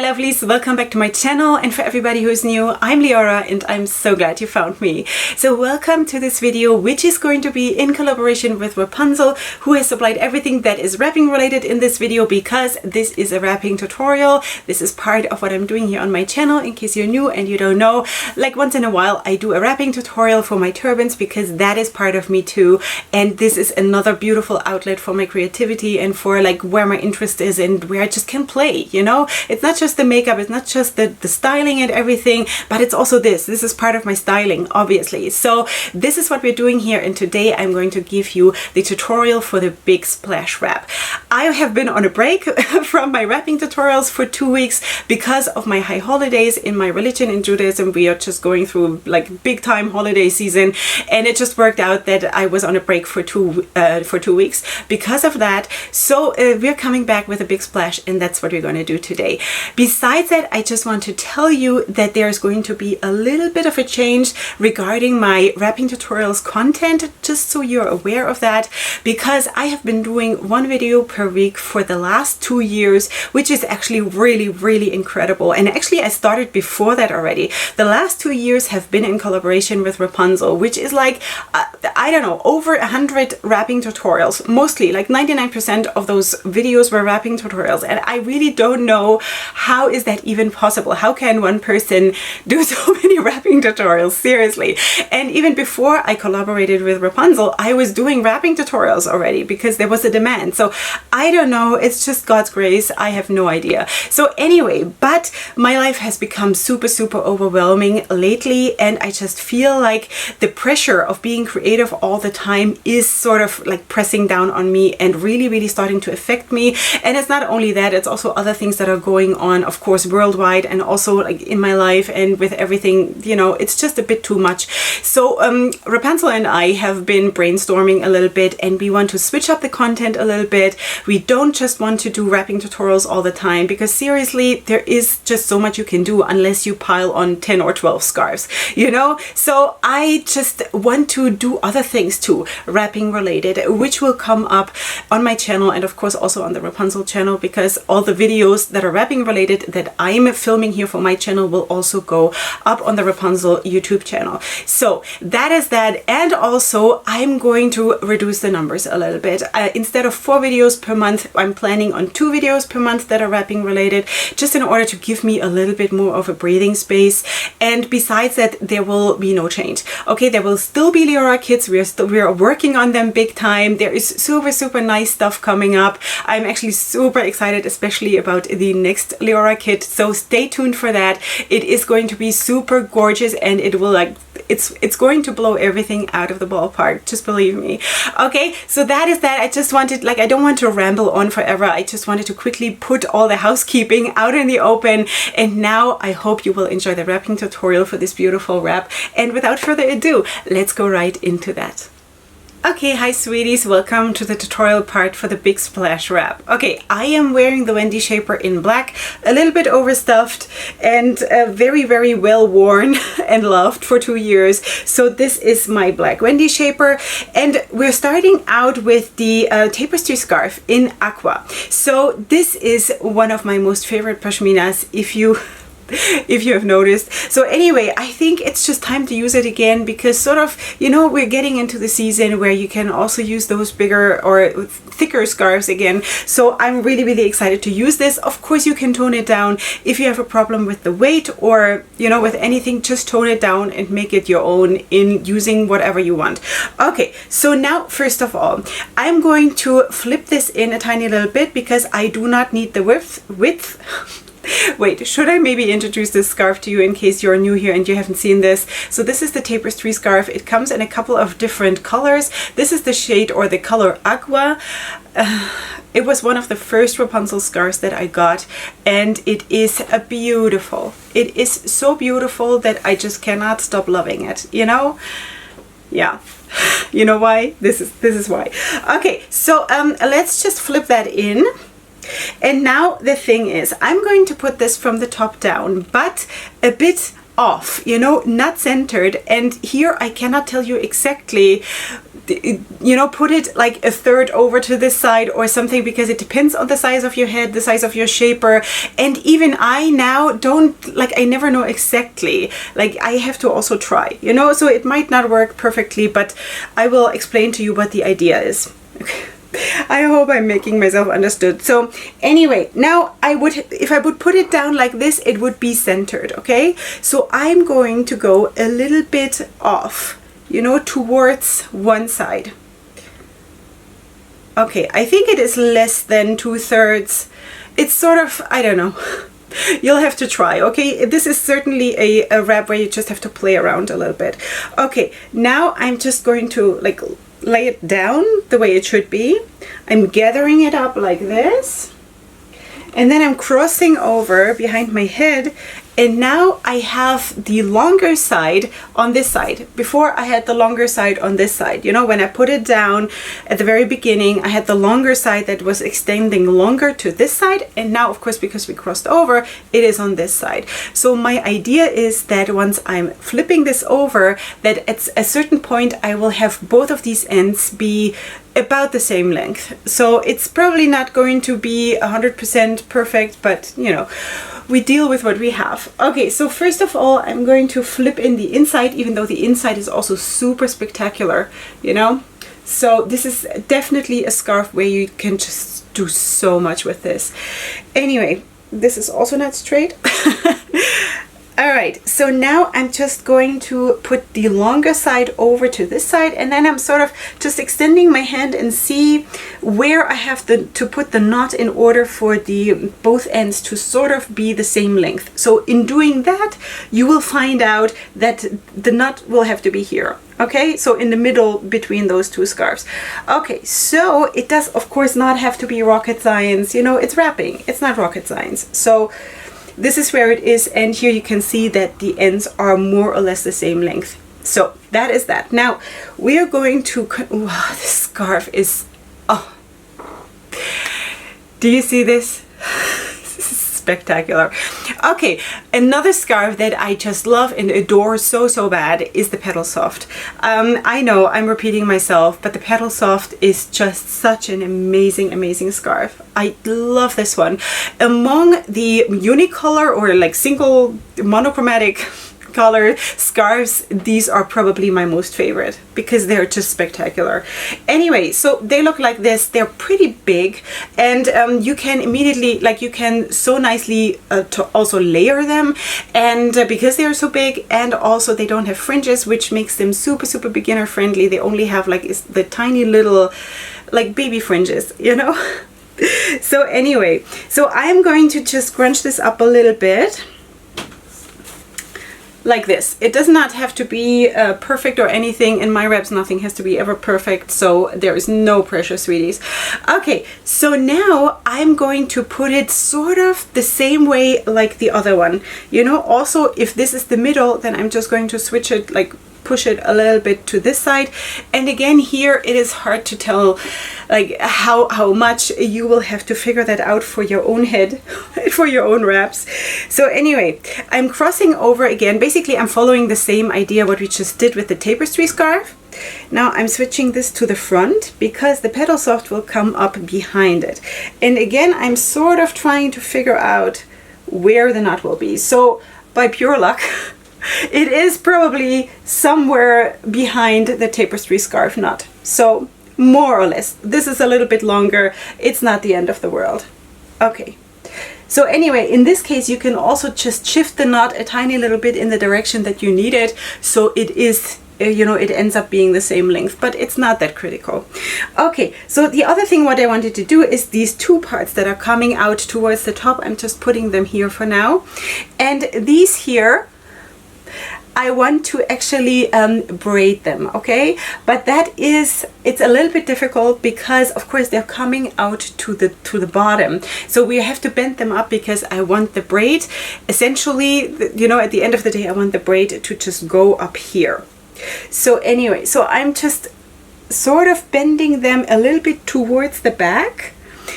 lovelies, welcome back to my channel, and for everybody who's new, I'm Leorah and I'm so glad you found me. So welcome to this video, which is going to be in collaboration with Wrapunzel, who has supplied everything that is wrapping related in this video, because this is a wrapping tutorial. This is part of what I'm doing here on my channel. In case you're new and you don't know, like once in a while I do a wrapping tutorial for my turbans, because that is part of me too, and this is another beautiful outlet for my creativity and for like where my interest is and where I just can play, you know? It's not just the makeup, it's not just the styling and everything, but it's also this is part of my styling, obviously. So this is what we're doing here, and today I'm going to give you the tutorial for the big splash wrap. I have been on a break from my wrapping tutorials for 2 weeks because of my high holidays. In my religion, in Judaism, we are just going through like big time holiday season, and it just worked out that I was on a break for two weeks because of that. So we're coming back with a big splash, and that's what we're going to do today. Besides that, I just want to tell you that there's going to be a little bit of a change regarding my wrapping tutorials content, just so you're aware of that, because I have been doing one video per week for the last 2 years, which is actually really incredible. And actually I started before that already. The last 2 years have been in collaboration with Wrapunzel, which is like, I don't know, over 100 wrapping tutorials. Mostly like 99% of those videos were wrapping tutorials, and I really don't know how is that even possible. How can one person do so many wrapping tutorials? Seriously. And even before I collaborated with Wrapunzel, I was doing wrapping tutorials already because there was a demand. So I don't know, it's just God's grace. I have no idea. So anyway, but my life has become super overwhelming lately, and I just feel like the pressure of being creative all the time is sort of like pressing down on me and really starting to affect me. And it's not only that, it's also other things that are going on, of course, worldwide, and also like in my life and with everything, you know, it's just a bit too much. So Wrapunzel and I have been brainstorming a little bit, and we want to switch up the content a little bit. We don't just want to do wrapping tutorials all the time, because seriously, there is just so much you can do unless you pile on 10 or 12 scarves, you know? So I just want to do other things too, wrapping related, which will come up on my channel, and of course also on the Wrapunzel channel, because all the videos that are wrapping related that I'm filming here for my channel will also go up on the Wrapunzel YouTube channel. So that is that. And also I'm going to reduce the numbers a little bit. Instead of 4 videos per month, I'm planning on 2 videos per month that are wrapping related, just in order to give me a little bit more of a breathing space. And besides that, there will be no change. Okay, there will still be Leorah kits. We are working on them big time. There is super nice stuff coming up. I'm actually super excited, especially about the next Leorah kit. So stay tuned for that. It is going to be super gorgeous, and it will like, it's going to blow everything out of the ballpark, just believe me. Okay, so that is that. I just wanted, like, I don't want to ramble on forever. I just wanted to quickly put all the housekeeping out in the open, and now I hope you will enjoy the wrapping tutorial for this beautiful wrap. And without further ado, let's go right into that. Okay, hi sweeties, welcome to the tutorial part for the big splash wrap. Okay, I am wearing the Wendy shaper in black, a little bit overstuffed and very well worn and loved for 2 years. So this is my black Wendy shaper, and we're starting out with the tapestry scarf in aqua. So this is one of my most favorite pashminas, if you have noticed. So anyway, I think it's just time to use it again, because sort of, you know, we're getting into the season where you can also use those bigger or thicker scarves again. So I'm really excited to use this. Of course, you can tone it down if you have a problem with the weight, or, you know, with anything, just tone it down and make it your own in using whatever you want. Okay, so now first of all, I'm going to flip this in a tiny little bit, because I do not need the width. Wait, should I maybe introduce this scarf to you in case you're new here and you haven't seen this? So this is the tapestry scarf. It comes in a couple of different colors. This is the shade or the color aqua. It was one of the first Wrapunzel scarves that I got, and it is beautiful. It is so beautiful that I just cannot stop loving it, you know? Yeah. You know why? This is why. Okay, so let's just flip that in. And now the thing is, I'm going to put this from the top down, but a bit off, you know, not centered. And here I cannot tell you exactly you know, put it like a third over to this side or something, because it depends on the size of your head, the size of your shaper. And even I now don't, like, I never know exactly, like I have to also try, you know, so it might not work perfectly, but I will explain to you what the idea is. Okay. I hope I'm making myself understood. So anyway, now if I would put it down like this, it would be centered, okay? So I'm going to go a little bit off, you know, towards one side. Okay, I think it is less than 2/3. It's sort of, I don't know. You'll have to try, okay? This is certainly a wrap where you just have to play around a little bit. Okay, now I'm just going to like lay it down the way it should be. I'm gathering it up like this, and then I'm crossing over behind my head, and now I have the longer side on this side. Before I had the longer side on this side. You know, when I put it down at the very beginning, I had the longer side that was extending longer to this side, and now of course, because we crossed over, it is on this side. So my idea is that once I'm flipping this over, that at a certain point I will have both of these ends be about the same length. So it's probably not going to be 100% perfect, but you know, we deal with what we have. Okay, so first of all, I'm going to flip in the inside, even though the inside is also super spectacular, you know. So this is definitely a scarf where you can just do so much with this. Anyway, this is also not straight. All right, so now I'm just going to put the longer side over to this side, and then I'm sort of just extending my hand and see where I have to put the knot in order for the both ends to sort of be the same length. So in doing that, you will find out that the knot will have to be here. Okay, so in the middle between those two scarves. Okay, so it does of course not have to be rocket science, you know, it's wrapping, it's not rocket science. So this is where it is, and here you can see that the ends are more or less the same length. So that is that. Now we are going to, oh, this scarf is, oh, do you see this? This is spectacular. Okay, another scarf that I just love and adore so bad is the Petal Soft. I know I'm repeating myself, but the Petal Soft is just such an amazing scarf. I love this one. Among the unicolor or like single monochromatic color scarves, these are probably my most favorite because they're just spectacular. Anyway, so they look like this. They're pretty big, and you can immediately, like, you can so nicely to also layer them, and because they are so big, and also they don't have fringes, which makes them super beginner friendly. They only have like the tiny little like baby fringes, you know. So anyway, so I'm going to just scrunch this up a little bit like this. It does not have to be perfect or anything. In my wraps, nothing has to be ever perfect, so there is no pressure, sweeties. Okay, so now I'm going to put it sort of the same way like the other one. You know, also if this is the middle, then I'm just going to switch it, like push it a little bit to this side. And again, here it is hard to tell like how much. You will have to figure that out for your own head, for your own wraps. So anyway, I'm crossing over again. Basically, I'm following the same idea what we just did with the tapestry scarf. Now I'm switching this to the front because the Petal Soft will come up behind it. And again, I'm sort of trying to figure out where the knot will be. So by pure luck, it is probably somewhere behind the tapestry scarf knot. So more or less, this is a little bit longer. It's not the end of the world. Okay. So anyway, in this case, you can also just shift the knot a tiny little bit in the direction that you need it. So it is, you know, it ends up being the same length, but it's not that critical. Okay, so the other thing what I wanted to do is these two parts that are coming out towards the top. I'm just putting them here for now. And these here, I want to actually braid them, okay? But that is, it's a little bit difficult because of course they're coming out to the bottom. So we have to bend them up because I want the braid, essentially, you know, at the end of the day, I want the braid to just go up here. So anyway, so I'm just sort of bending them a little bit towards the back.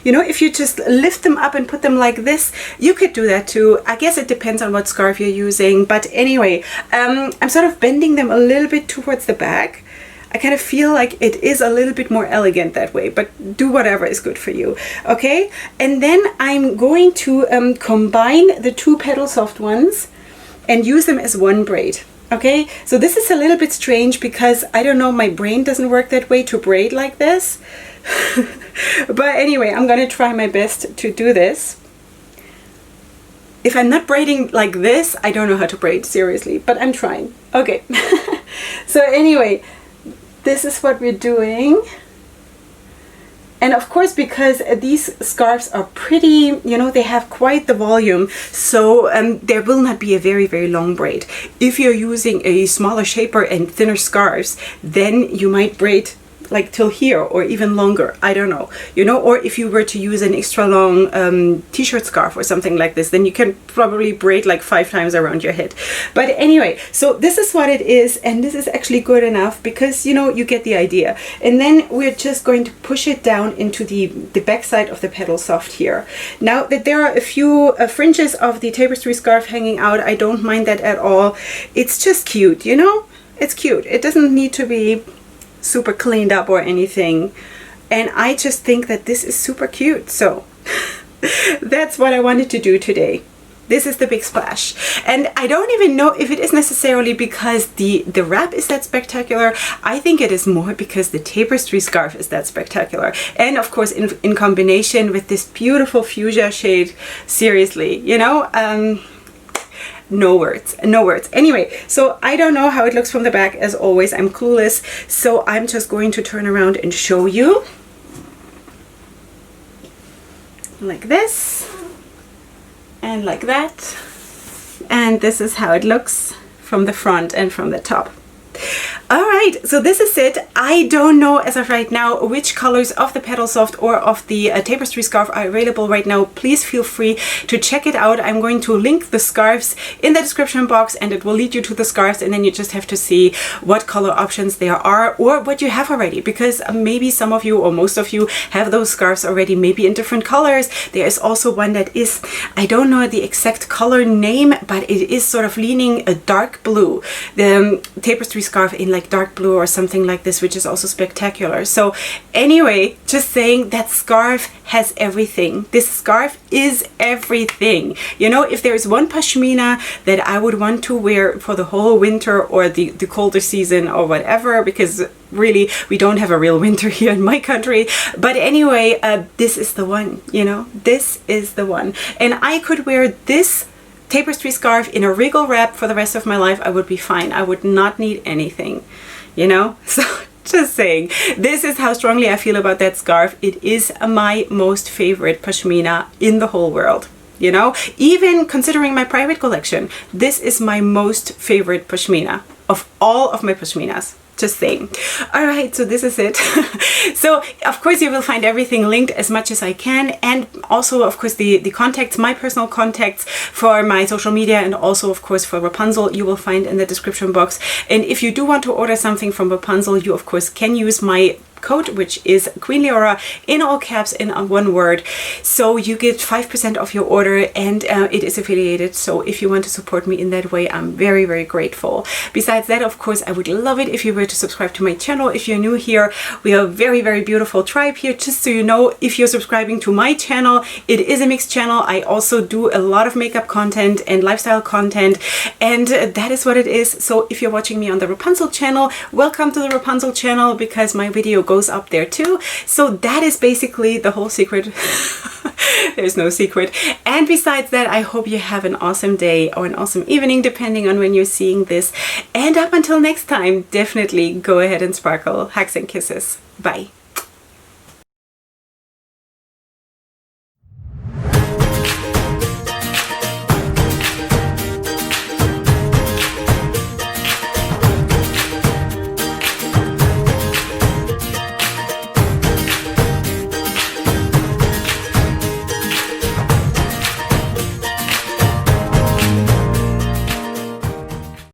You know, if you just lift them up and put them like this, you could do that too. I guess it depends on what scarf you're using. But anyway, I'm sort of bending them a little bit towards the back. I kind of feel like it is a little bit more elegant that way, but do whatever is good for you. Okay, and then I'm going to combine the two petal soft ones and use them as one braid. Okay, so this is a little bit strange because I don't know, my brain doesn't work that way to braid like this. But anyway, I'm gonna try my best to do this. If I'm not braiding like this, I don't know how to braid, seriously, but I'm trying. Okay, so anyway, this is what we're doing. And of course, because these scarves are pretty, you know, they have quite the volume, so there will not be a very, very long braid. If you're using a smaller shaper and thinner scarves, then you might braid like till here or even longer, I don't know, you know, or if you were to use an extra long t-shirt scarf or something like this, then you can probably braid like 5 times around your head. But anyway, so this is what it is, and this is actually good enough because, you know, you get the idea. And then we're just going to push it down into the back side of the petal soft here. Now that there are a few fringes of the tapestry scarf hanging out, I don't mind that at all. It's just cute, you know, it's cute. It doesn't need to be super cleaned up or anything, and I just think that this is super cute, so that's what I wanted to do today. This is the big splash, and I don't even know if it is necessarily because the wrap is that spectacular. I think it is more because the tapestry scarf is that spectacular, and of course in combination with this beautiful fuchsia shade. Seriously, you know, no words, no words. Anyway, so I don't know how it looks from the back. As always, I'm clueless, so I'm just going to turn around and show you like this and like that, and this is how it looks from the front and from the top. All right, so this is it. I don't know as of right now which colors of the petal soft or of the tapestry scarf are available right now. Please feel free to check it out. I'm going to link the scarves in the description box, and it will lead you to the scarves, and then you just have to see what color options there are or what you have already, because maybe some of you or most of you have those scarves already, maybe in different colors. There is also one that is, I don't know the exact color name, but it is sort of leaning a dark blue. The tapestry scarf in like dark blue or something like this, which is also spectacular. So anyway, just saying that scarf has everything. This scarf is everything. You know, if there is one pashmina that I would want to wear for the whole winter or the colder season or whatever, because really we don't have a real winter here in my country, but anyway, this is the one, you know, this is the one. And I could wear this tapestry scarf in a regal wrap for the rest of my life. I would be fine. I would not need anything, you know. So just saying, this is how strongly I feel about that scarf. It is my most favorite pashmina in the whole world, you know. Even considering my private collection, this is my most favorite pashmina of all of my pashminas. Just saying. All right, so this is it. So of course you will find everything linked as much as I can, and also of course the contacts, my personal contacts for my social media, and also of course for Wrapunzel, you will find in the description box. And if you do want to order something from Wrapunzel, you of course can use my code, which is Queen Leorah in all caps in one word, so you get 5% off your order, and it is affiliated, so if you want to support me in that way, I'm very, very grateful. Besides that, of course, I would love it if you were to subscribe to my channel. If you're new here, we are a very, very beautiful tribe here. Just so you know, if you're subscribing to my channel, it is a mixed channel. I also do a lot of makeup content and lifestyle content, and that is what it is. So if you're watching me on the Wrapunzel channel, welcome to the Wrapunzel channel, because my video goes up there too. So that is basically the whole secret. There's no secret. And besides that, I hope you have an awesome day or an awesome evening, depending on when you're seeing this. And up until next time, definitely go ahead and sparkle. Hugs and kisses. Bye.